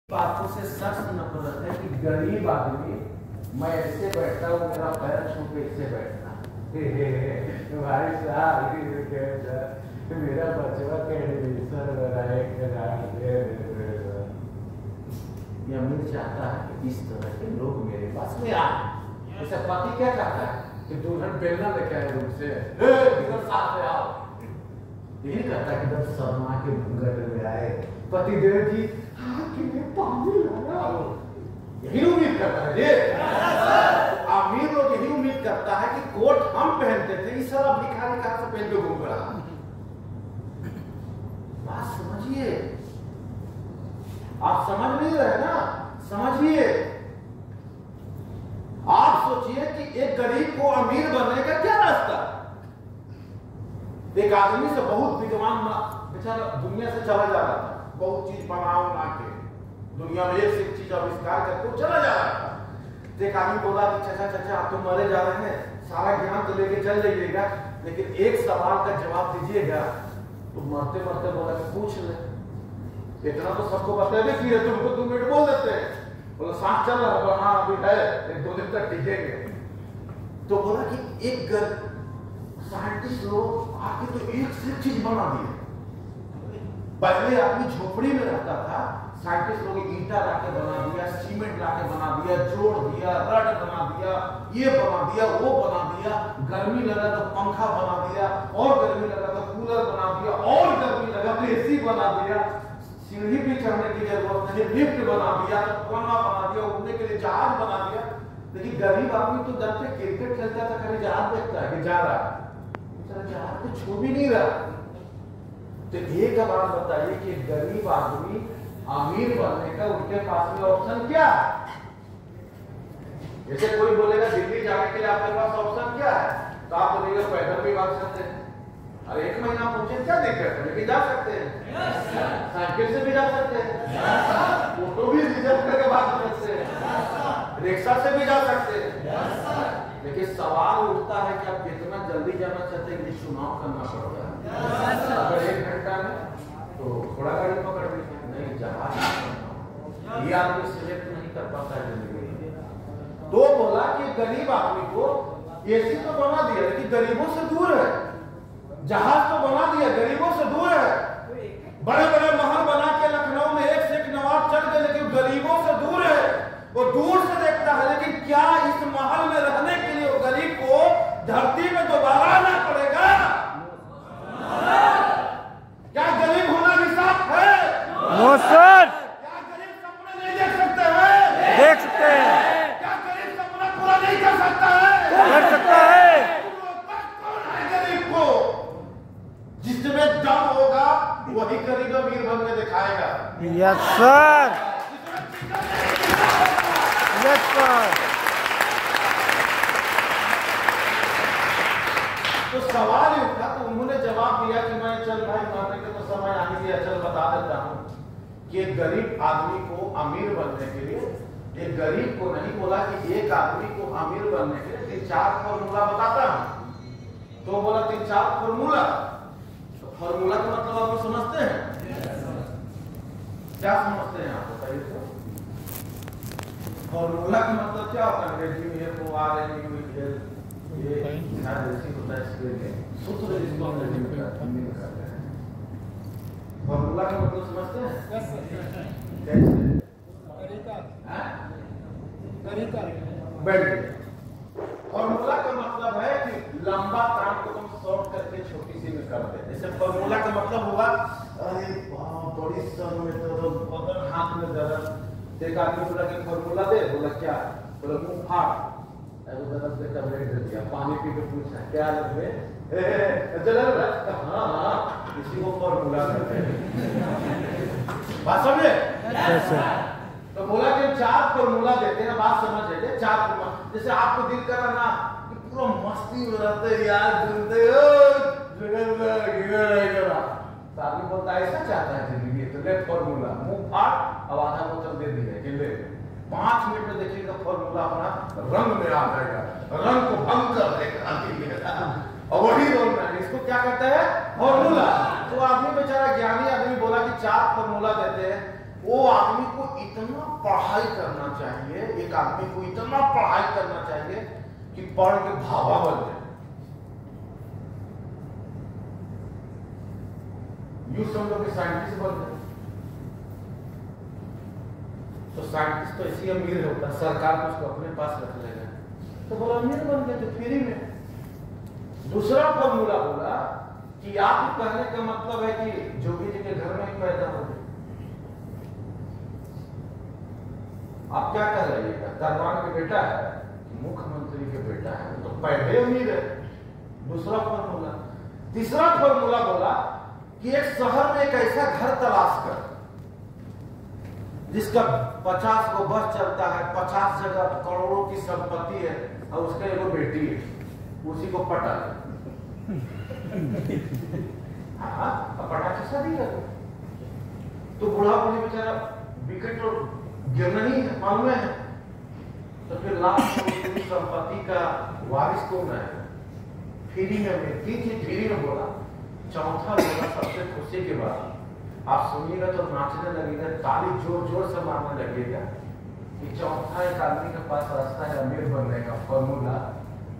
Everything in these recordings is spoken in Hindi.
बातों से सख्त नफरत है कि गरीब आदमी, मैं ऐसे बैठता हूँ, मेरा पैर छू के इससे बैठना भाई साहब मेरा बचवा ये अमीर चाहता है कि इस तरह के लोग मेरे पास में आए। जैसे पति क्या चाहता है कि दुल्हन बेलना लेके आए रूम से, इधर साथ में आओ। यही कहता है कि जब शर्मा के घूंघट में आए पति देव जी पानी लाया, यही उम्मीद करता है ये अमीर लोग, यही उम्मीद करता है कि कोट हम पहनते थे, इस सारा भिखारी कहां से पहन के घूम रहा। बात समझिए, आप समझ नहीं रहे ना, समझिए। आप सोचिए कि एक गरीब को अमीर बनने का क्या रास्ता। एक आदमी से बहुत विद्वान बेचारा दुनिया से चला जा रहा था, बहुत चीज बना के दुनिया में एक से एक चीज आविष्कार करके चला जा रहा था। तो एक आदमी बोला कि चाचा आप तो मरे जा रहे हैं, सारा ज्ञान तो लेके चल जाइएगा, लेकिन एक सवाल का जवाब दीजिएगा। तो मरते मरते बोला कि पूछ ले, इतना तो सबको बता दे कि तुमको 2 मिनट बोल देते हैं। बोला सांस चल रहा है, हाँ अभी है, 1-2 दिन तक टिकेंगे। तो बोला कि एक साइंटिस्ट लोग आके तो एक से चीज बना दिए। पहले आदमी झोपड़ी में रहता था, साइंटिस्ट लोग ईंटा लाके बना दिया, सीमेंट लाके बना दिया, जोड़ दिया, रड बना दिया, ये बना दिया, वो बना दिया। गर्मी लगा तो पंखा बना दिया, और गर्मी लगा तो कूलर बना दिया, और गर्मी लगा तो एसी बना दिया। सीढ़ी भी चढ़ने की जरूरत नहीं, लिफ्ट बना दिया, पंखा बना दिया, उड़ने के लिए जहाज बना दिया। लेकिन गरीब आदमी तो जब से क्रिकेट खेलता था खाली जहाज देखता है कि जा रहा है, जहाज तो छू भी नहीं रहा। तो एक बात बताइए कि गरीब आदमी अमीर बनने का उनके पास में ऑप्शन क्या है? जैसे कोई बोलेगा दिल्ली जाने के लिए आपके पास ऑप्शन क्या है, तो आप बोलेंगे पैदल भी भाग सकते हैं। अरे 1 महीना पूछे क्या दिक्कत है, लेकिन जा सकते हैं, साइकिल से भी जा सकते हैं, ऑटो भी रिजर्व करके भाग सकते हैं, रिक्शा से भी जा सकते हैं। लेकिन सवाल उठता है कि आप कितना जल्दी जाना चाहते हैं कि चुनाव करना पड़ता है। अगर 1 घंटा में तो थोड़ा गाड़ी पकड़ लीजिए, नहीं जहाज ये आदमी सिलेक्ट नहीं कर पाता है जिंदगी में। तो बोला कि गरीब आदमी को एसी तो बना दिया लेकिन गरीबों से दूर है, जहाज तो बना दिया गरीबों से दूर है, बड़े बड़े महल बना के लखनऊ में एक से एक नवाब चढ़ गए, लेकिन गरीबों से दूर है। वो दूर से देखता है, लेकिन क्या इस महल में रहने के लिए वो गरीब को धरती में दोबारा आना पड़ेगा? क्या गरीब होना निशान है? No sir. क्या गरीब सपना नहीं देख सकते हैं? देख सकते हैं। क्या गरीब सपना पूरा नहीं कर सकता है? कर सकता है। कौन है गरीब को? जिसमें दम होगा वही गरीब अमीर बन के दिखाएगा। Yes sir, yes sir. तो सवाल ही उठा, तो उन्होंने जवाब दिया कि मैं चल भाई मरने का तो समय आ गया, चल बता देता हूं कि एक गरीब आदमी को अमीर बनने के लिए, एक गरीब को नहीं, बोला कि एक आदमी को अमीर बनने के लिए 3-4 फॉर्मूला बताता हूं। तो बोला 3-4 फॉर्मूला। तो फॉर्मूला का मतलब आप लोग समझते हैं? क्या समझते हैं आप बताइए तो? फॉर्मूला का मतलब क्या होता है? अंग्रेजी में ये तो आ रहे हैं, ये ऐसी होता है, इसके लिए सूत्र जिसको हम हिंदी में करते हैं। फॉर्मूला का मतलब समझते हैं? कैसे? फॉर्मूला का मतलब है कि लंबा काम को तुम शॉर्ट करके छोटी सी में कर दे। जैसे फॉर्मूला का मतलब हुआ अरे बड़ी सर में तो बदन हाथ में दर्द, एक आदमी बोला कि फॉर्मूला दे, बोला क्या? बोला मुंह फाड़, दर्द से टैबलेट दे दिया, पानी पी के पूछा क्या लगे, हाँ इसी को फॉर्मूला कहते हैं। बात समझे? तो बोला कि 4 फॉर्मूला देते हैं, बात समझ लीजिए। 4 फॉर्मूला, जैसे आपको दिल करा ना कि पूरा मस्ती में रहते यार, घूमते आदमी बोलता है ऐसा चाहता है जिंदगी, तो ले फॉर्मूला, मुंह फाड़, अब आधा बोतल दे दिया कि ले 5 मिनट में देखिएगा फॉर्मूला अपना रंग में आ जाएगा, रंग को भंग कर देगा। और वही रोल में इसको क्या कहते हैं? फॉर्मूला। तो आदमी बेचारा ज्ञानी आदमी बोला कि 4 फॉर्मूला देते हैं, वो आदमी को इतना पढ़ाई करना चाहिए, एक आदमी को इतना पढ़ाई करना चाहिए कि पढ़ के भावा बन जाए। यू समझो कि साइंटिस्ट बन जाए, तो साइंटिस्ट तो ऐसी अमीर होता है, सरकार को उसको अपने पास रख लेगा, तो बोला अमीर बन गया तो फ्री में। दूसरा फॉर्मूला बोला कि आप कहने का मतलब है कि जोगी जी के घर में ही पैदा हो गए। आप क्या कह रहिएगा, दरबार के बेटा है, मुख्यमंत्री के बेटा है, तो पहले अमीर है। दूसरा फॉर्मूला। तीसरा फॉर्मूला बोला कि एक शहर में एक ऐसा घर तलाश कर जिसका 50 को बस चलता है, 50 जगह करोड़ों की संपत्ति है, और उसका एगो बेटी है, उसी को पटा ले। हाँ, पटा के शादी करो। तो बूढ़ा बूढ़ी बेचारा विकेट तो गिरना ही है, मालूम है। तो फिर लास्ट में संपत्ति का वारिस कौन है? फ्री में, तीन चीज फ्री में बोला। चौथा बोला सबसे खुशी के बाद आप सुनिएगा तो नाचने लगेगा, ताली जोर जोर से मारने लगेगा कि चौथा एक आदमी के पास रास्ता है अमीर बनने का फॉर्मूला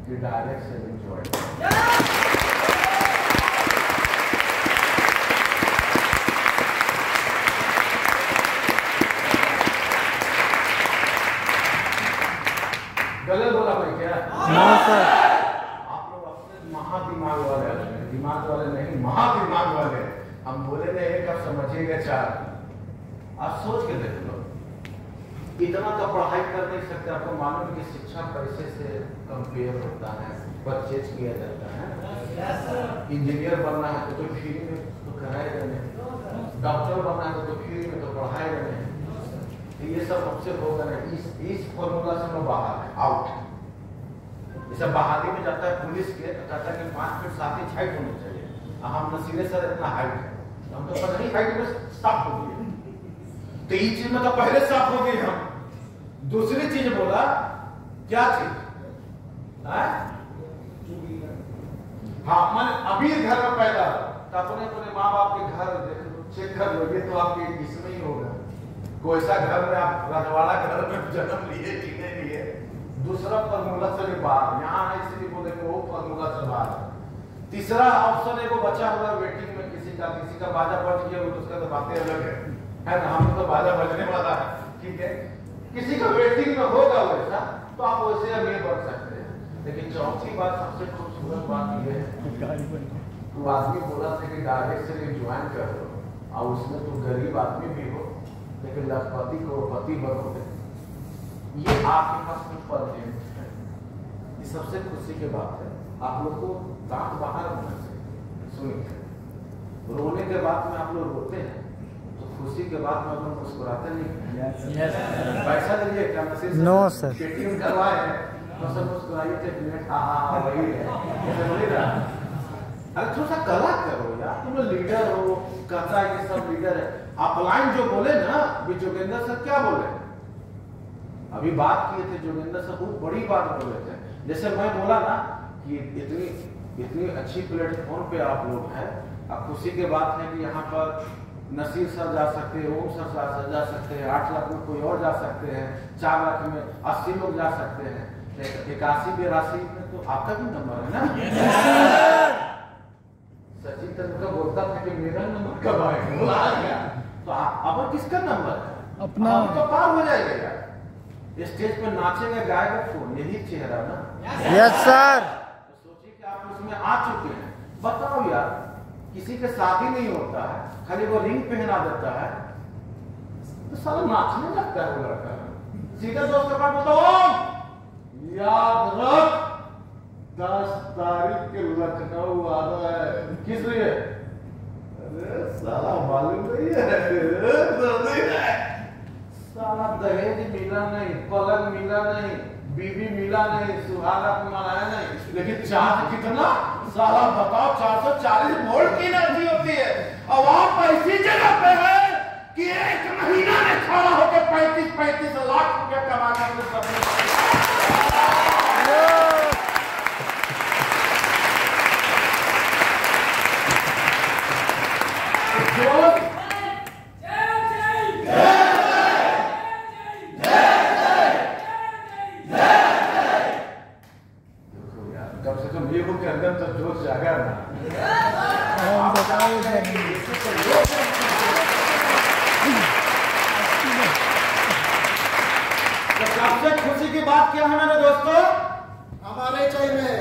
कि डायरेक्ट सेविंग ज्वाइन। गलत बोला मैं क्या? No sir. आप लोग अपने महादिमाग वाले, दिमाग वाले नहीं, महादिमाग वाले। हम बोले नहीं एक, आप समझिएगा चार। आप सोच के देख लो, इतना तो पढ़ाई कर नहीं सकते। आपको मालूम कि शिक्षा पैसे से कंपेयर होता है, परचेज किया जाता है। इंजीनियर बनना है तो फ्री में तो कराएगा नहीं, डॉक्टर बनना है तो फ्री में तो पढ़ाएगा नहीं। ये सब हमसे होगा नहीं। इस फॉर्मूला से मैं बाहर है, आउट। जैसे बहाली में जाता है पुलिस के, तो कहता है कि 5 फीट 7 इंच हाइट होनी चाहिए। हम नसीले सर इतना हाइट है, हम तो पता नहीं हाइट में साफ हो गए। तो ये चीज में तो पहले साफ हो गए हम। दूसरी चीज बोला, क्या चीज? हाँ, मैंने अमीर घर में पैदा, तो अपने अपने माँ बाप के घर देख लो, चेक कर लो, ये तो आपके इसमें ही होगा। कोई ऐसा घर में आप रजवाड़ा घर में जन्म लिए कि नहीं लिए। दूसरा फॉर्मूला से बाहर, यहाँ है इसलिए बोले कि वो फॉर्मूला से बाहर। तीसरा ऑप्शन है वो बचा हुआ वेटिंग में, किसी का बाजा बज गया, वो उसका तो बातें अलग है ना। हम तो बाजा बजने वाला है, ठीक है। किसी का वेटिंग में होगा वैसा, तो आप वैसे अमीर बन सकते हैं। लेकिन चौथी बात, सबसे खूबसूरत बात यह है, तो आदमी बोला था कि डायरेक्ट से ज्वाइन कर लो, और उसमें तो गरीब आदमी भी हो लेकिन लखपति करोड़पति बनोगे। ये आपके पास ऊपर है, ये सबसे खुशी की बात है। आप लोग को दांत बाहर होना चाहिए। सुनिए, रोने के बाद में आप लोग रोते हैं, तो खुशी के बाद में आप लोग मुस्कुराते नहीं। पैसा दीजिए क्या? No sir. पेटीएम करवाए हैं तो सब मुस्कुराइए, टेकनेट हाँ वही है। अरे थोड़ा सा कला करो यार, तुम लीडर हो, कहता है कि सब लीडर है। अपलाइन जो बोले ना, भी जोगेंद्र सर क्या बोले, अभी बात किए थे जोगेंद्र सर, बहुत बड़ी बात बोले थे। जैसे मैं बोला ना कि इतनी अच्छी प्लेटफॉर्म पे आप लोग हैं। अब खुशी की बात है कि यहाँ पर नसीर सर जा सकते हैं, ओम सर जा सकते हैं, 8 लाख में कोई और जा सकते हैं, 4 लाख में 80 लोग जा सकते हैं, 81-82 में तो आपका भी नंबर है ना। सचिन तेंदुलकर बोलता था कि मेरा नंबर कब आएगा, आ गया। तो अब किसका नंबर है? अपना तो पार हो जाएगा यार। स्टेज पे नाचेगा, गाएगा फोन, यही चेहरा ना। Yes sir. तो सोचिए कि आप उसमें आ चुके हैं। बताओ यार, किसी के शादी नहीं होता है, खाली वो रिंग पहना देता है, तो साला नाचने लगता है वो लड़का। सीधा दोस्त के पास बताओ, याद रख 10 तारीख के लखनऊ आना है। किस लिए? अरे साला मालूम नहीं है, साला दहेज मिला नहीं, पलंग मिला नहीं, बीवी मिला नहीं, सुहागरात मनाया नहीं, लेकिन चार्ज कितना? साला बताओ, 440 वोल्ट की एनर्जी होती है। अब आप ऐसी जगह पे है कि 1 महीना में खड़ा होकर 35-35 लाख रुपया कमाना अपने सपने। सबसे खुशी की बात क्या है मेरे दोस्तों? हमारे चाय में है,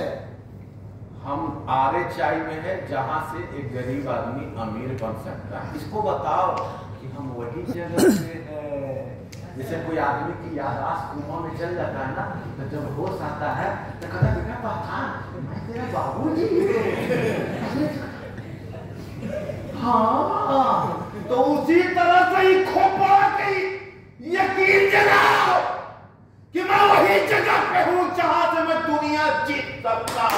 हम RHI में है जहां से एक गरीब आदमी अमीर बन सकता है। इसको बताओ कि हम वही जगह पे है। जैसे कोई आदमी की याददाश्त कोमा में चल जाता है ना, तो जब होश आता है तो कहता है बेटा पहचान मैं तेरा बाबूजी। हाँ, तो उसी तरह से ही खोपड़ा की यकीन जलाओ कि मैं वही जगह पे हूं जहां से मैं दुनिया जीत सकता हूं।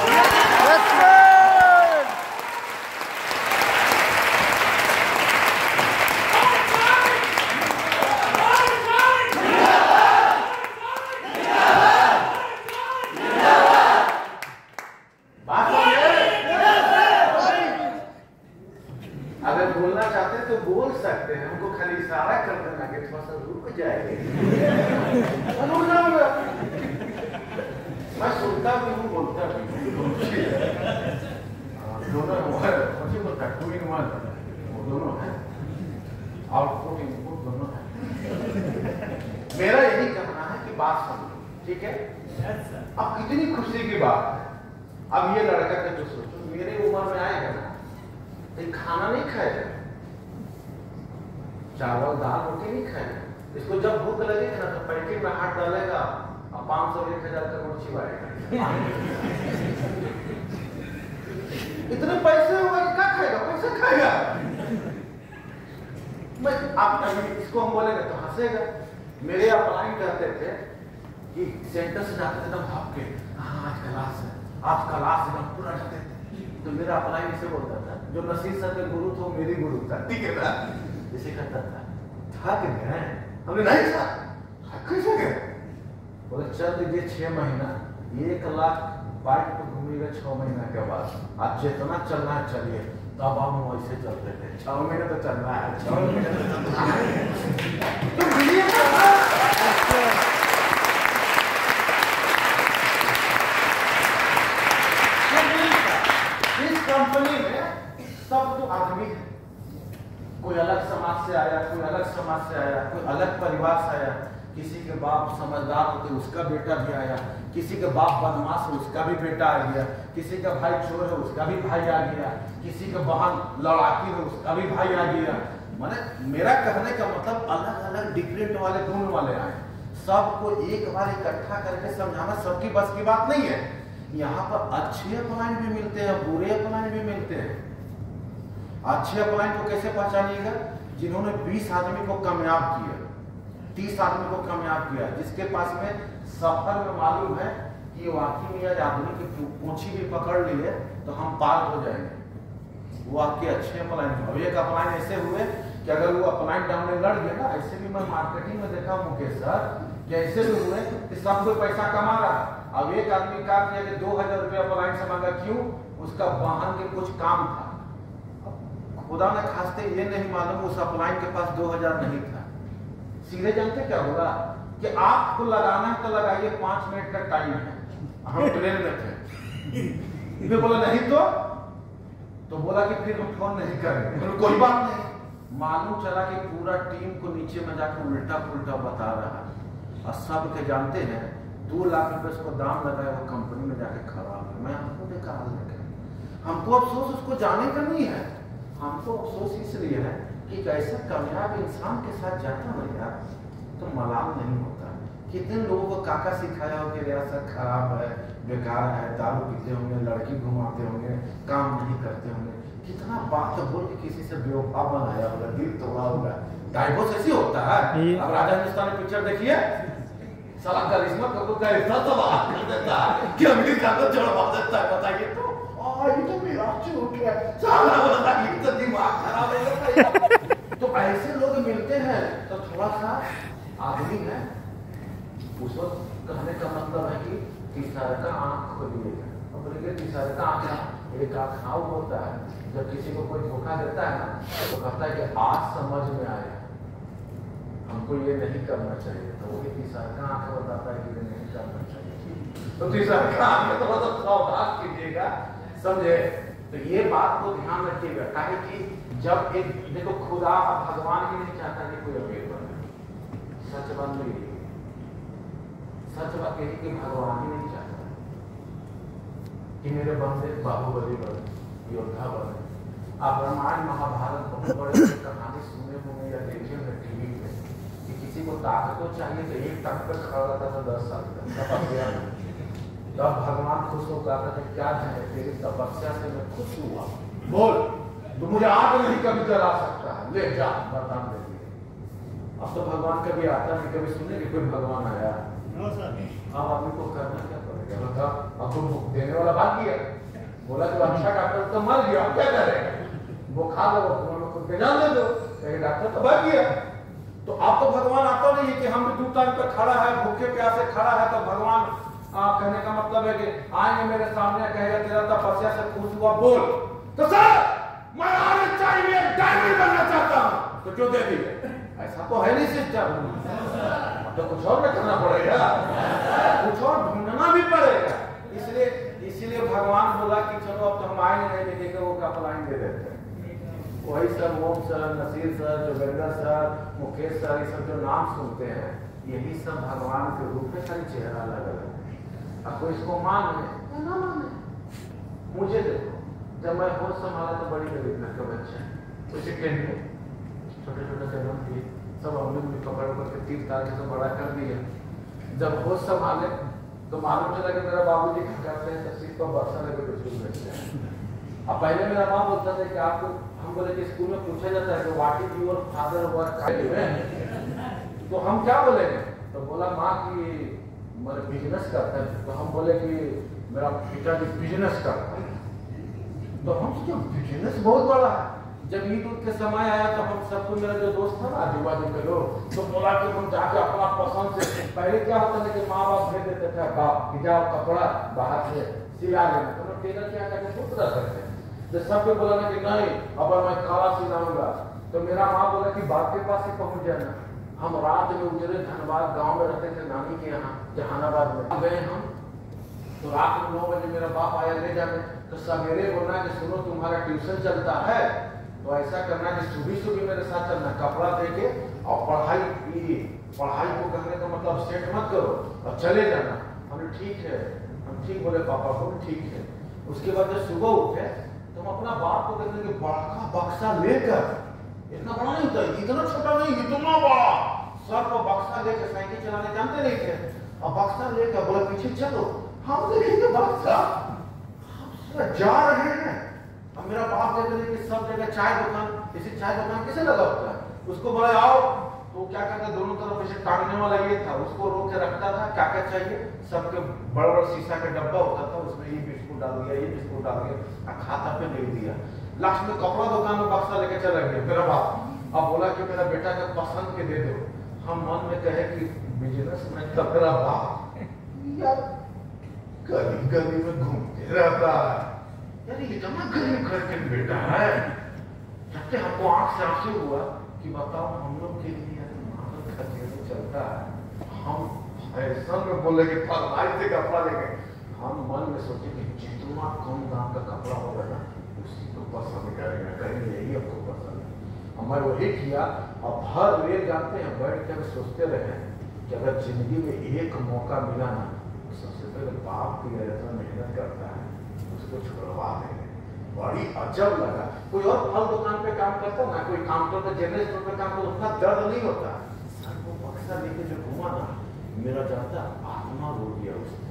अगर बोलना चाहते हैं तो बोल सकते हैं, हमको खाली इशारा कर देना कि थोड़ा सा रुक जाएंगे। मैं सुनता भी हूँ, बोलता भी हूँ, दोनों दोनों है, आउटपुट इनपुट दोनों है। मेरा यही कहना है कि बात समझो, ठीक है? अब कितनी खुशी की बात है। अब ये लड़का का जो सोचो, मेरे उम्र में आएगा ना, खाना नहीं खाएगा, चावल दाल रोटी नहीं खाएगा। इसको जब भूख लगेगी ना तो पैकेट में हाथ डालेगा और 500-1000 का नोट छिपाएगा। इतने पैसे होगा कि क्या खाएगा? पैसे खाएगा। मैं आप इसको हम बोलेंगे तो हंसेगा। मेरे अपलाइन कहते थे कि सेंटर से जाते थे एकदम भाग के, हाँ आज क्लास है, आज क्लास एकदम पूरा जाते थे। तो मेरा अपलाइन इसे बोलता था, जो नसीब सर के गुरु थे मेरी गुरु था, ठीक है ना? इसे कहता था थक गए, हमने नहीं था, कैसे गए? बोले चल दीजिए 6 महीना, 1 लाख बाइक पे घूमेगा 6 महीना के बाद। आज जितना चलना है चलिए। तब हम वैसे चलते थे, 6 महीने तो चलना है, 6 महीने तो चलना है। कंपनी में सब जो आदमी है, कोई अलग समाज से आया, कोई अलग समाज से आया, कोई अलग परिवार से आया, किसी के बाप समझदार होते उसका बेटा भी आया, किसी के बाप बदमाश है उसका भी बेटा आ गया, किसी का भाई चोर है उसका भी भाई आ गया, किसी का बहन लड़ाकी है उसका भी भाई आ गया। माने मेरा कहने का मतलब अलग अलग डिफरेंट वाले गुण वाले आए, सबको एक बार इकट्ठा करके समझाना सबकी बस की बात नहीं है। यहाँ पर अच्छे अपलाइन भी मिलते हैं, बुरे अपलाइन भी मिलते हैं। अच्छे अपलाइन को कैसे पहचानिएगा? जिन्होंने 20 आदमी को कामयाब किया, 30 आदमी को कामयाब किया, जिसके पास में सफर में मालूम है कि वाकई में यह आदमी की पूंछी भी पकड़ ली है तो हम पार हो जाएंगे, वो आपके अच्छे अपलाइन है। अब एक अपलाइन ऐसे हुए कि अगर वो अपलाइन डाउन में लड़ गया ना, ऐसे भी मैं मार्केटिंग में देखा मुकेश सर कि ऐसे भी हुए कि सब कोई पैसा कमा रहा। अब एक आदमी का किया कि 2000 रुपया अपलाइन से मांगा, क्यों? उसका वाहन के कुछ काम था। खुदा ने खास्ते ये नहीं मालूम उस अपलाइन के पास 2000 नहीं था। सीधे जानते क्या होगा कि आपको लगाना है तो लगाइए, 5 मिनट का टाइम है, हम ट्रेन में थे। फिर बोला नहीं तो बोला कि फिर हम फोन नहीं करेंगे। कोई बात नहीं, मालूम चला कि पूरा टीम को नीचे में जाकर उल्टा पुल्टा बता रहा है और सब के जानते हैं 2 लाख रुपए उसको दाम लगाया, वो कंपनी में जाके खराब है। मैं हमको देखा हाल नहीं, हमको अफसोस उसको जाने का नहीं है, हमको अफसोस इसलिए है कि कैसे कामयाब इंसान के साथ जाता ना यार तो मलाल नहीं होता। कितने लोगों को काका सिखाया हो कि रियासत खराब है, बेकार है, दारू पीते होंगे, लड़की घुमाते होंगे, काम नहीं करते होंगे, कितना बात बोल के किसी से बेवफा बनाया होगा, दिल तोड़ा होगा। डाइवोर्स ऐसी होता है। अब राजा हिंदुस्तानी पिक्चर देखिए, साला करिश्मा कपूर का इतना तबाह कर देता है कि अमेरिका को जड़वा देता है। बताइए तो, ये तो मेरा चूक है, साला बोलता है तो दिमाग खराब हो गया। तो ऐसे लोग मिलते हैं तो थोड़ा सा आदमी है, उस वक्त कहने का मतलब है कि तीसरा का आंख खोलिएगा। अब बोलिए तीसरा का आंख, एक आंख हाउ होता है, जब किसी को कोई धोखा देता है ना तो कहता है कि आज समझ में आया, हमको ये नहीं करना चाहिए। तो वो तीसरा का आंख बताता है कि ये नहीं करना चाहिए। तो तीसरा का आंख तो मतलब सावधान कीजिएगा, समझे? तो ये बात को ध्यान रखिएगा, काहे कि जब एक देखो खुदा भगवान ही नहीं चाहता कि कोई अमीर बने। सच बात नहीं, सच बात यही कि भगवान ही नहीं चाहता कि मेरे बंदे बाहुबली बने, योद्धा बने। आप रामायण महाभारत बहुत बड़े कहानी सुने होंगे या देखे होंगे टीवी में कि किसी को ताकत तो चाहिए तो एक टक पे खड़ा रहता था 10 साल तक। तब भगवान खुश होकर आता था, क्या है तेरी तपस्या से मैं खुश हुआ, बोल तो मुझे आग नहीं कभी जला सकता है, ले जा वरदान दे दिए। अब तो भगवान कभी आता नहीं, कभी सुने कि कोई भगवान आया। अब आदमी को करना क्या पड़ेगा, बता। अब तो देने वाला भाग गया, बोला जो अच्छा डॉक्टर तो मर गया, क्या करेगा, वो खा लो खुद के जान दे दो, डॉक्टर तो भाग गया। तो अब तो भगवान आता नहीं है कि हम दो टाइम पे खड़ा है, भूखे प्यासे खड़ा है, तो भगवान कहने का मतलब है कि आएंगे मेरे सामने, कहेगा तेरा तपस्या से खुश हुआ, बोल तो सर मैं आने चाहिए डायरी बनना चाहता हूं, तो क्यों दे दिए? ऐसा तो है नहीं सिस्टम, अब तो कुछ और करना पड़ेगा, कुछ और ढूंढना भी पड़ेगा। इसलिए भगवान बोला कि चलो अब तो हम आएंगे नहीं, देखेंगे वो क्या प्लान दे देते हैं। वही सर मोम sir, Naseer sir, Joginder sir, Mukesh sir, ये सब जो नाम सुनते हैं यही सब भगवान के रूप में सारी चेहरा अलग अलग है। अब कोई इसको माने या ना माने, मुझे देखो जब मैं होश संभाला तो बड़ी गरीब घर का बच्चा, उसे कहते छोटे छोटे जन्म दिए, सब अमृत में पकड़ करके तीर तार के तो बड़ा कर दिया। जब होश संभाले तो मालूम चला कि मेरा बाबूजी क्या करते हैं, तस्वीर पर बक्सा लगे बिल्कुल बैठते हैं। अब पहले मेरा माँ बोलता था कि आपको, हम बोले कि स्कूल में पूछा जाता है कि what is your father work, तो हम क्या बोलेंगे, तो बोला माँ की मेरा बिजनेस करता है, तो हम बोले कि मेरा पिताजी बिजनेस करता है, तो हम सोचे बिजनेस बहुत बड़ा है। जब ईद उद के समय आया तो हम सबको, मेरा जो दोस्त था ना आजू बाजू के लोग, तो बोला कि हम जाके अपना पसंद से, पहले क्या होता था कि माँ बाप भेज देते थे, बाप कि जाओ कपड़ा बाहर से सिला लेना, तो टेलर क्या करके खुद रह सकते हैं। जब सबको बोला ना कि नहीं अब मैं काला सिलाऊंगा, तो मेरा माँ बोला कि बाप के पास ही पहुंच जाना। हम रात में उजरे धनबाद गांव में रहते थे, नानी के यहाँ जहानाबाद में गए हम, तो रात में 9 बजे मेरा बाप आया ले जाने, तो सवेरे बोलना कि सुनो तुम्हारा ट्यूशन चलता है, तो ऐसा करना कि सुबह मेरे साथ चलना, कपड़ा देके और पढ़ाई को करने का मतलब सेट मत करो और चले जाना। हमने ठीक है, हम ठीक बोले पापा को, ठीक है। उसके बाद जब सुबह उठे तो हम अपना बाप को देखने के बड़ा बक्सा लेकर, इतना बड़ा नहीं था, इतना छोटा नहीं, इतना बड़ा सर पर बक्सा लेकर, साइकिल चलाने जानते नहीं थे, और बक्सा लेकर बोला पीछे चलो, हम देखेंगे बक्सा, हम जा रहे हैं। अब मेरा बाप कहते थे कि सब जगह चाय दुकान, इसी चाय दुकान किसे लगा होता है, उसको बोला आओ, तो क्या कहता है दोनों तरफ ऐसे टांगने वाला ये था, उसको रोक के रखता था, क्या क्या चाहिए, सबके बड़ा बड़ा शीशा का डब्बा होता था, उसमें ये बिस्कुट डाल दिया, ये बिस्कुट डाल दिया, खाता पे ले दिया। लास्ट में कपड़ा दुकान में बक्सा लेके चला गया मेरा बाप। अब बोला कि मेरा बेटा का पसंद के दे दो। हम मन में कहे कि बिजनेस में तकड़ा बाप यार गली गली में घूमते रहता है, यार इतना गरीब घर के बेटा है। जब हमको आंख से आंसू हुआ कि बताओ हम लोग के लिए खर्चे चलता है, हम ऐसा में बोले कि फरमाइश से कपड़ा लेके, हम मन में सोचे कि जितना कम दाम का कपड़ा होगा ना उसी को पसंद करेंगे, कहेंगे यही आपको पसंद है। और मैं वही किया। अब हर वे जानते हैं बैठ कर सोचते रहे कि अगर जिंदगी में एक मौका मिला ना, तो सबसे पहले बाप की ऐसा मेहनत करता है उसको छुड़वा देंगे। बड़ी अजब लगा। कोई और फल दुकान पे काम करता ना, कोई काउंटर पे जनरल स्टोर पे काम करता, उतना दर्द नहीं होता। सर वो बक्सा लेके जो घुमा ना, मेरा जानता आत्मा रो गया उसने।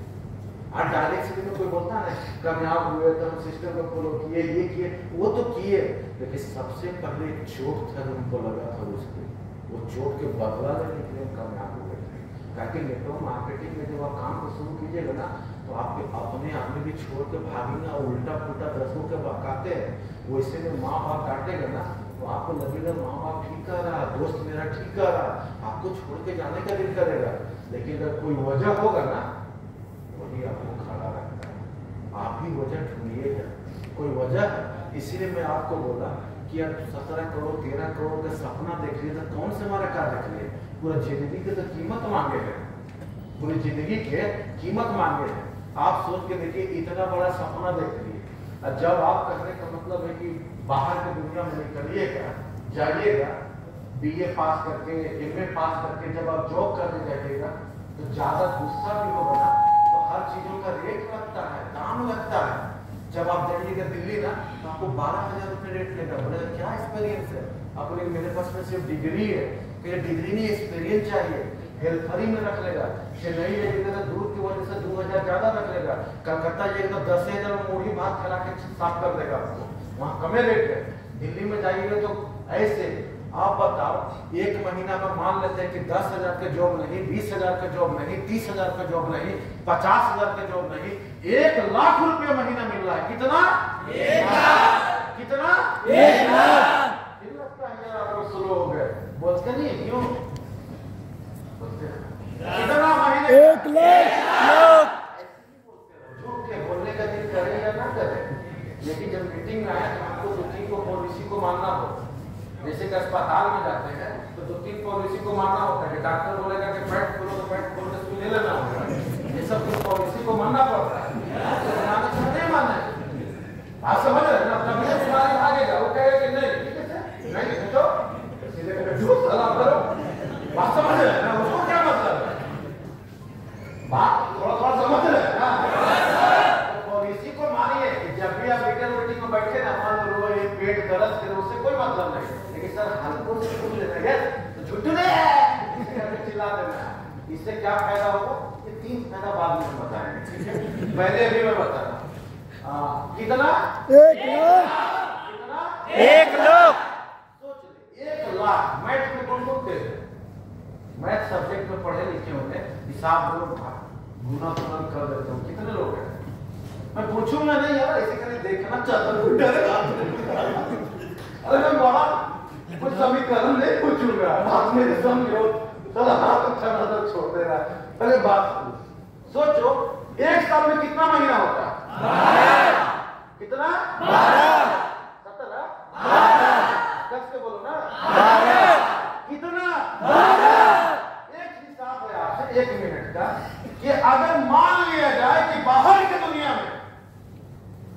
और डायरेक्ट में कोई बोलता है कामयाब हुए तो हम सिस्टम को फॉलो किए, ये किए, वो तो किए, लेकिन सबसे पहले एक चोट था जो उनको लगा था उसको, वो चोट के बदला लेने के लिए कामयाब हुए थे। ताकि नेटवर्क मार्केटिंग में जब आप काम को शुरू कीजिएगा ना, तो आपके अपने आदमी भी छोड़ के भागेंगे और उल्टा पुल्टा दसों के बकाते हैं। वैसे में माँ बाप डांटेगा ना, तो आपको लगेगा माँ बाप ठीक कर रहा, दोस्त मेरा ठीक कर रहा, आपको छोड़ के जाने का दिल करेगा। लेकिन अगर कोई वजह होगा ना, वही आपको खड़ा रखता है। आप ही वजह ढूंढिएगा, कोई वजह है। इसीलिए मैं आपको बोला कि अब 17 करोड़ 13 करोड़ का सपना देख लिए तो कौन से हमारा कार रख लिए, पूरा जिंदगी की तो कीमत मांगे हैं, पूरी जिंदगी के कीमत मांगे हैं। आप सोच के देखिए इतना बड़ा सपना देख लिए, और जब आप करने का मतलब है कि बाहर की दुनिया में निकलिएगा, जाइएगा, बीए पास करके, एमए पास करके जब आप जॉब करने जाइएगा तो ज्यादा गुस्सा भी होगा ना, तो हर चीजों का रेट लगता है, दाम लगता है। जब आप जाइएगा दिल्ली ना तो आपको 12,000 रुपये रेट लेगा। बोले क्या एक्सपीरियंस है? आप बोले मेरे पास में सिर्फ डिग्री है। फिर डिग्री नहीं, एक्सपीरियंस चाहिए। हेल्थ फ्री में रख लेगा। चेन्नई जाइएगा तो दूर की वजह से 2,000 ज्यादा रख लेगा। कलकत्ता जाइएगा तो 10,000 में मुर्गी भात खिला के साफ कर देगा आपको, वहाँ कमे रेट है। दिल्ली में जाइएगा तो ऐसे आप बताओ, एक महीना में मान लेते हैं कि 10,000 का जॉब नहीं, 20,000 का जॉब नहीं, 30,000 का जॉब नहीं, 50,000 का जॉब नहीं, 1 लाख रुपया महीना मिल रहा है। कितना? 1 लाख। कितना? 1 लाख। फिर लगता है यार आप लोग स्लो हो गए, बोलते नहीं क्यों? बोलते कितना महीने? 1 लाख। झूठ के बोलने का दिल करे या ना करे, लेकिन जब मीटिंग में आया तो आपको 2-3 को पॉलिसी को मानना हो। जैसे कि अस्पताल में जाते हैं तो 2-3 पॉलिसी को मानना होता है कि डॉक्टर बोलेगा कि पेट खोलो तो पेट खोल के ले लेना होगा। ये सब कुछ पॉलिसी को मानना पड़ता है, तो नहीं मानना है। आप समझ रहे हैं ना? तबीयत बीमारी भागेगा, वो कहेगा कि नहीं ठीक है नहीं तो सीधे झूठ सलाम करो। बात समझ रहे हैं ना? उसको क्या मतलब है? बात थोड़ा समझ रहे हैं ना? पॉलिसी को मानिए कि जब भी आप मीटिंग में बैठे ना, मान लो ये पेट दर्द करे, उससे कोई मतलब नहीं। लेकिन सर हल्कों से पूछ लेते हैं तो झूठ नहीं है, चिल्ला देना। इससे क्या फायदा होगा? ये 3 फायदा बाद में बताएंगे, ठीक है? पहले भी मैं बता रहा हूँ। कितना? 1 लाख। कितना? 1 लाख। सोच ले, 1 लाख। मैथ में कौन थे? मैथ सब्जेक्ट में पढ़े लिखे होंगे, हिसाब लोग गुना तुरंत कर देते हो। कितने लोग हैं? मैं पूछूंगा नहीं यार, इसी के लिए देखना चाहता हूँ। अरे मैं बड़ा कुछ समीकरण नहीं पूछूंगा, आप मेरे समझो, चलो हाथ अच्छा नजर छोड़ दे रहा है। पहले बात सोचो, 1 साल में कितना महीना होता है? 12। कितना? 12। 17? 12। कस के बोलो ना। 12। कितना? 12। एक हिसाब है आपसे 1 मिनट का कि अगर मान लिया जाए कि बाहर की दुनिया में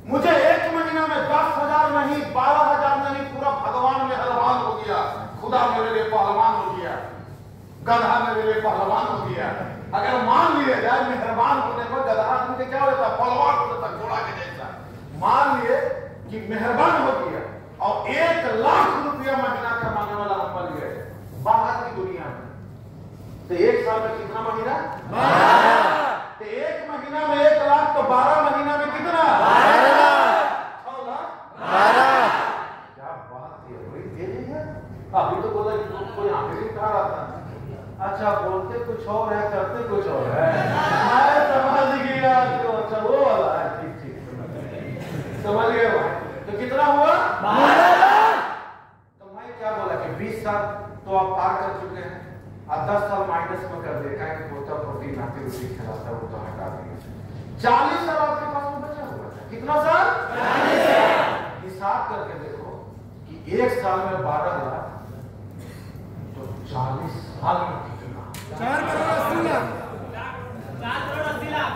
मुझे 1 महीना में 10,000 नहीं, 12,000 नहीं, पूरा भगवान मेहरबान हो गया, खुदा मेरे लिए पहलवान हो गया, गधा मेरे लिए पहलवान हो गया। अगर मान लिया जाए मेहरबान होने पर गधा मुझे क्या होता है? पहलवान हो जाता, घोड़ा के जैसा। मान लिए कि मेहरबान हो गया और 1 लाख रुपया महीना कमाने वाला हम बन गए बाहर की दुनिया में। तो 1 साल में कितना महीना? 12। तो 1 महीना में 1 लाख, तो 12 महीना में कितना? 12 लाख। 6 लाख। 12। क्या बात है भाई, तेरी है। अभी तो बोला कि कोई आगे भी कहा रहा था। अच्छा, बोलते कुछ और है, करते कुछ और है। मैं समझ गया तो अच्छा वो वाला है। ठीक समझ गए भाई। तो कितना हुआ? 12 लाख। तो मैं क्या बोला कि 20 साल तो आप पार कर चुके हैं, और 10 साल माइनस में कर देखा है कि पोता प्रोटीन नाती रोटी खिलाता है, वो तो हटा देंगे। 40 साल आपके पास में बचा हुआ था। कितना साल? 40 साल। हिसाब करके देखो कि 1 साल में 12 लाख, तो 40 साल में कितना? 4 करोड़ 80 लाख। 4 करोड़ 80 लाख।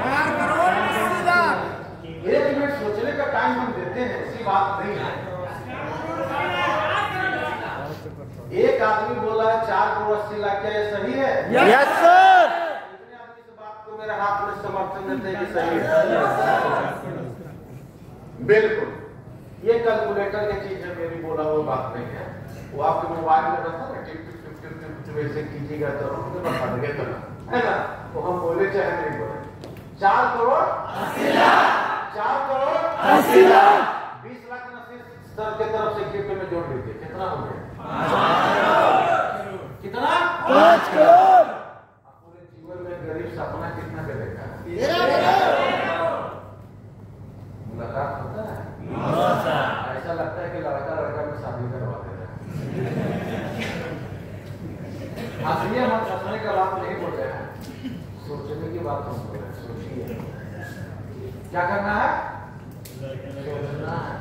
4 करोड़ 80 लाख। 1 मिनट सोचने का टाइम हम देते हैं, ऐसी बात नहीं है। एक आदमी बोला है 4 करोड़ 80 लाख, क्या ये सही है? Yes sir. इतने आदमी इस बात को मेरे हाथ में समर्थन देते हैं कि सही है। बिल्कुल, ये कैलकुलेटर की चीज है, मेरी बोला हुआ बात नहीं है। वो आपके मोबाइल में रहता है, टिप वैसे कीजिएगा तो हमने बता देंगे, तो है ना? तो हम बोले चाहे नहीं बोले, 4 करोड़ 80 लाख। 4 करोड़ 80 लाख। 20 लाख नसीर सर के तरफ से गिफ्ट में जोड़ लीजिए, कितना हो गया? कितना? 5 करोड़। पूरे जीवन में गरीब सपना कितना का देखा है? मुलाकात होता है? ऐसा लगता है कि लड़का लड़का में शादी करवा देता है। हंसने मत, हंसने का बात नहीं बोल रहे हैं, सोचने की बात हम बोल रहे हैं। सोचिए क्या करना है? सोचना है।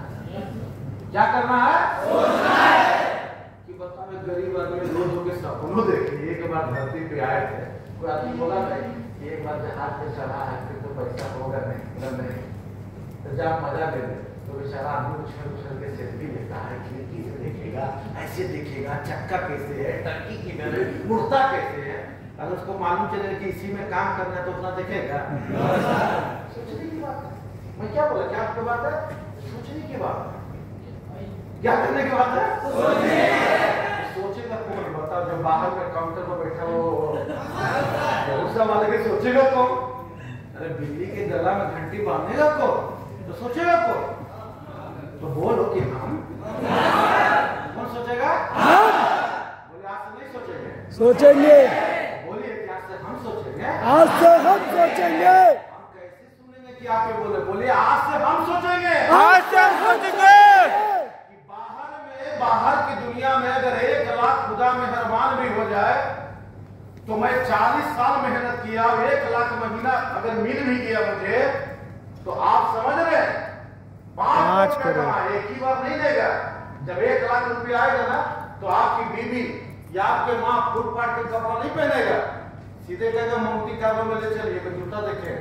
क्या करना है? सोचना है। कि बताओ गरीब आदमी रोज होके सपनों देखे, एक बार धरती पे आए थे, कोई आदमी बोला नहीं एक बार जहाज पे चढ़ा है, फिर तो तो पैसा होगा नहीं, मतलब नहीं, तो जब मजा ले ले तो बेचारा आदमी उछल उछल के सेल्फी लेता है, खिड़की से देखेगा, ऐसे देखेगा चक्का कैसे है, टंकी की में मुड़ता कैसे है। अगर उसको मालूम चले कि इसी में काम करना है तो उतना देखेगा। सोचने की बात है। मैं क्या बोला, क्या आपकी बात है? सोचने की बात है। क्या करने की बात है? सोचेगा कौन? बताओ, जब बाहर में काउंटर पर बैठा हो गुस्सा वाले के सोचेगा कौन? अरे बिल्ली के गला में घंटी बांधेगा कौन? तो सोचेगा कौन? तो बोलो कि हम। कौन सोचेगा? बोले आज से नहीं सोचेंगे। सोचेंगे। बोलिए कि आज से हम सोचेंगे। आज से हम सोचेंगे। हम कैसे सुनेंगे कि आप ये बोले? बोलिए आज से हम सोचेंगे। आज से हम सोचेंगे। बाहर की दुनिया में अगर 1 लाख खुदा मेहरबान भी हो जाए तो मैं 40 साल मेहनत किया, 1 लाख महीना अगर मिल भी गया मुझे, तो आप समझ रहे हैं 5 करोड़ का एक ही बार नहीं देगा। जब 1 लाख रुपया आएगा ना तो आपकी बीवी या आपके माँ फुटपाथ के कपड़ा नहीं पहनेगा, सीधे कहेगा मोटी कारों में ले चलिए, कोई जूता देखे।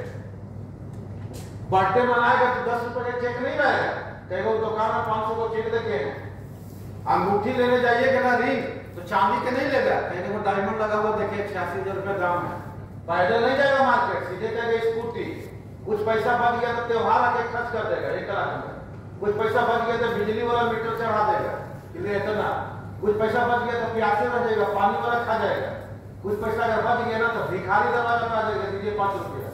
बर्थडे मनाएगा तो 10 रुपए का चेक नहीं रहेगा, कहेगा दुकान में 500 को चेक देखे। अंगूठी लेने जाइएगा ना रिंग तो चांदी के नहीं लेगा, कहीं वो डायमंड लगा हुआ देखिए 86,000 रुपया दाम है। पैदल नहीं जाएगा मार्केट, सीधे जाएगा स्कूटी। कुछ पैसा बच गया तो त्योहार आके खर्च कर देगा 1 लाख में। कुछ पैसा बच गया तो बिजली वाला मीटर चढ़ा देगा, इसलिए इतना। कुछ पैसा बच गया तो प्यासे रह जाएगा, पानी वाला खा जाएगा। कुछ पैसा अगर बच गया ना तो भिखारी दरवाजा पे आ जाएगा, दीजिए 5 रुपया।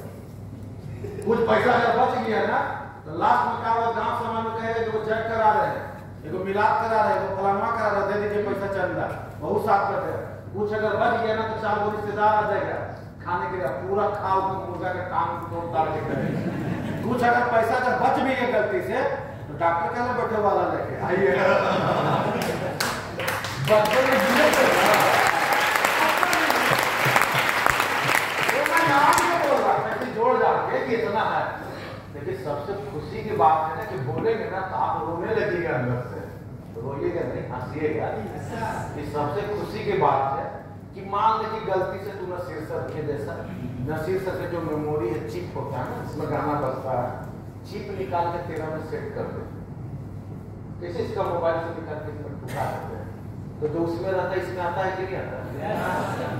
कुछ पैसा अगर बच गया ना तो लास्ट में क्या हुआ, गाँव समाज में कहेगा कि वो चेक करा रहे हैं, देखो मिलाप करा रहे हैं, फलाना करा रहे, दे दीजिए पैसा चंदा, बहुत साफ करते हैं। कुछ अगर बच गया ना तो 4 गो रिश्तेदार आ जाएगा खाने के लिए, पूरा खाओ तो मुर्गा का टांग तोड़ ताड़ के करेंगे। कुछ अगर पैसा अगर बच भी है गलती से तो डॉक्टर कहना बैठे वाला लेके आइए। बच्चों में बोल रहा है जोड़ जाड़ के कि इतना है। देखिए सबसे खुशी की बात है ना कि बोलेंगे ना तो आप रोने लगेगा अंदर से, रोइएगा नहीं, हंसिएगा। ये सबसे खुशी की बात है कि मान ले कि गलती से तू शीर्षक के जैसा शीर्षक के जो मेमोरी है चिप होता है ना, इसमें गाना बजता है, चिप निकाल के तेरा में सेट कर दे। कैसे इसका मोबाइल से निकाल के इसमें ठुका देते हैं तो जो उसमें रहता है इसमें आता है कि नहीं आता?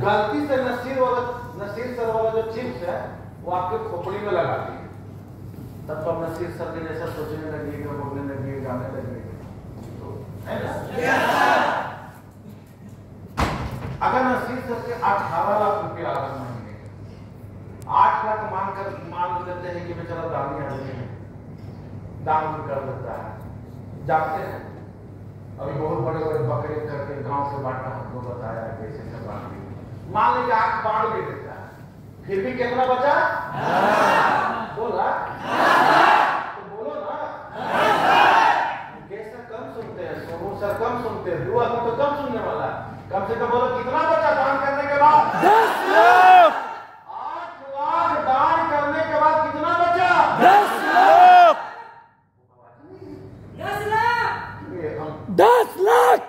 गलती से नसीर सर वाला जो चिप्स है वो आपके खोपड़ी में लगा दी, तब तो अपना सिर सर के जैसा सोचने लगेगा, बोलने लगेगा, गाने लगेगा, तो है ना? अगर नसीर सर के 18 लाख रुपया अगर महीने 8 लाख मान लेते हैं कि बेचारा दानी आदमी है, दान कर देता है, जाते हैं अभी बहुत बड़े बड़े बकरे करके गांव से बांटा, हमको बताया कैसे सब बांट दी। मान लीजिए 8 बांट भी देता है, फिर भी कितना बचा? बोला तो बोलो ना। कैसे कम सुनते हैं, सोनू सर कम सुनते हैं, दुआ तो कम सुनने वाला। कम से कम बोलो कितना बचा दान करने के बाद? 10 लाख। 8 लाख दान करने के बाद कितना बचा? 10 लाख। 10 लाख। 10 लाख।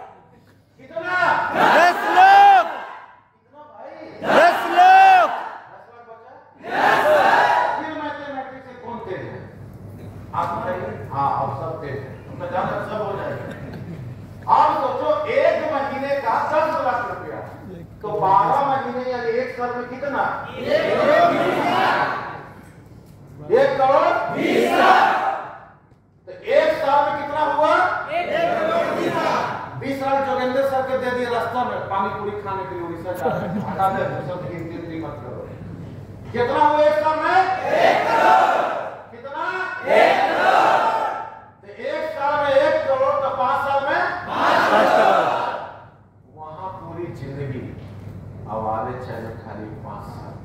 कितना? 10 लाख। कितना भाई? 10 लाख। 10 लाख बचा। फिर मैथमेटिक्स से कौन तेज है? आप बताइए। हाँ अब सब तेज है, उनका जाना सब हो जाएगा। आप सोचो 1 महीने का 10 लाख रुपया, तो 12 महीने यानी 1 साल में कितना? 1 करोड़ 20 लाख। तो 1 साल में कितना हुआ? 1 करोड़ 20 लाख। 20 लाख जोगेंद्र सर के दे दिए रास्ता में पानी पूरी खाने के लिए उड़ीसा जा रहे हैं, हटा दे सब गिनती मत करो। कितना हुआ 1 साल में? 1 करोड़। कितना? 1 करोड़। तो 1 साल में 1 करोड़, तो 5 साल में 5 करोड़। वहां पूरी जिंदगी आवाज़ चले खाली 5 साल।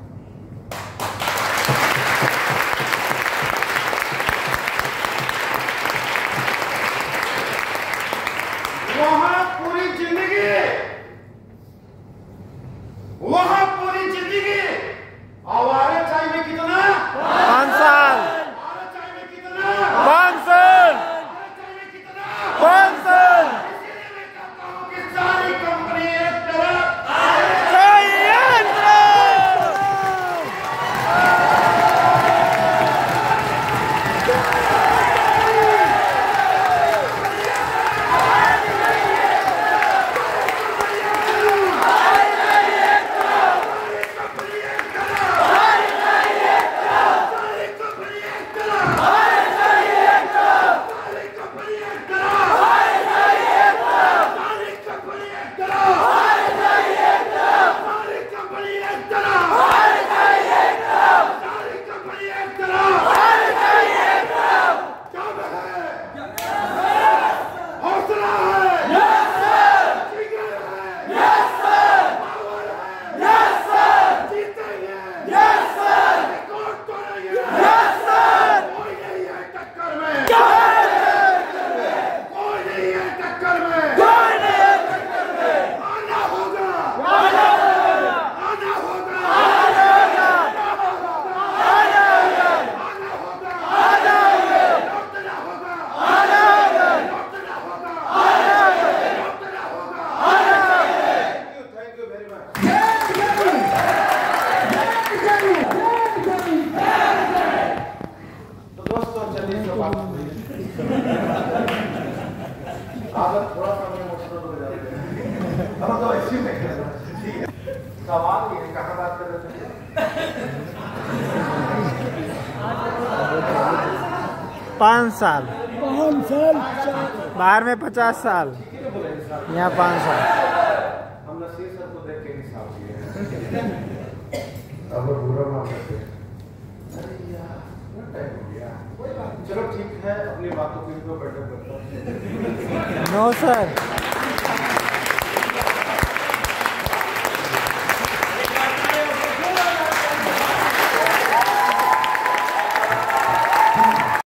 वहां पूरी जिंदगी आवाज़ चाय में कितना? 5 साल। आवाज़ चाय में कितना? 5 साल। आवाज़ चाय में कितना? 5 साल। इसीलिए मैं कहता हूं कि सारी कंपनी एक तरफ संयंत्र। सवाल ये कहाँ बात कर रहे थे? 5 साल। 5 साल बाहर में 50 साल, यहाँ 5 साल। हम नसीर सर को देख के हिसाब किए अब वो बुरा मान सकते हैं। अरे यार टाइम हो गया, चलो ठीक है, अपनी बातों के ऊपर बैठक करता हूँ। No sir.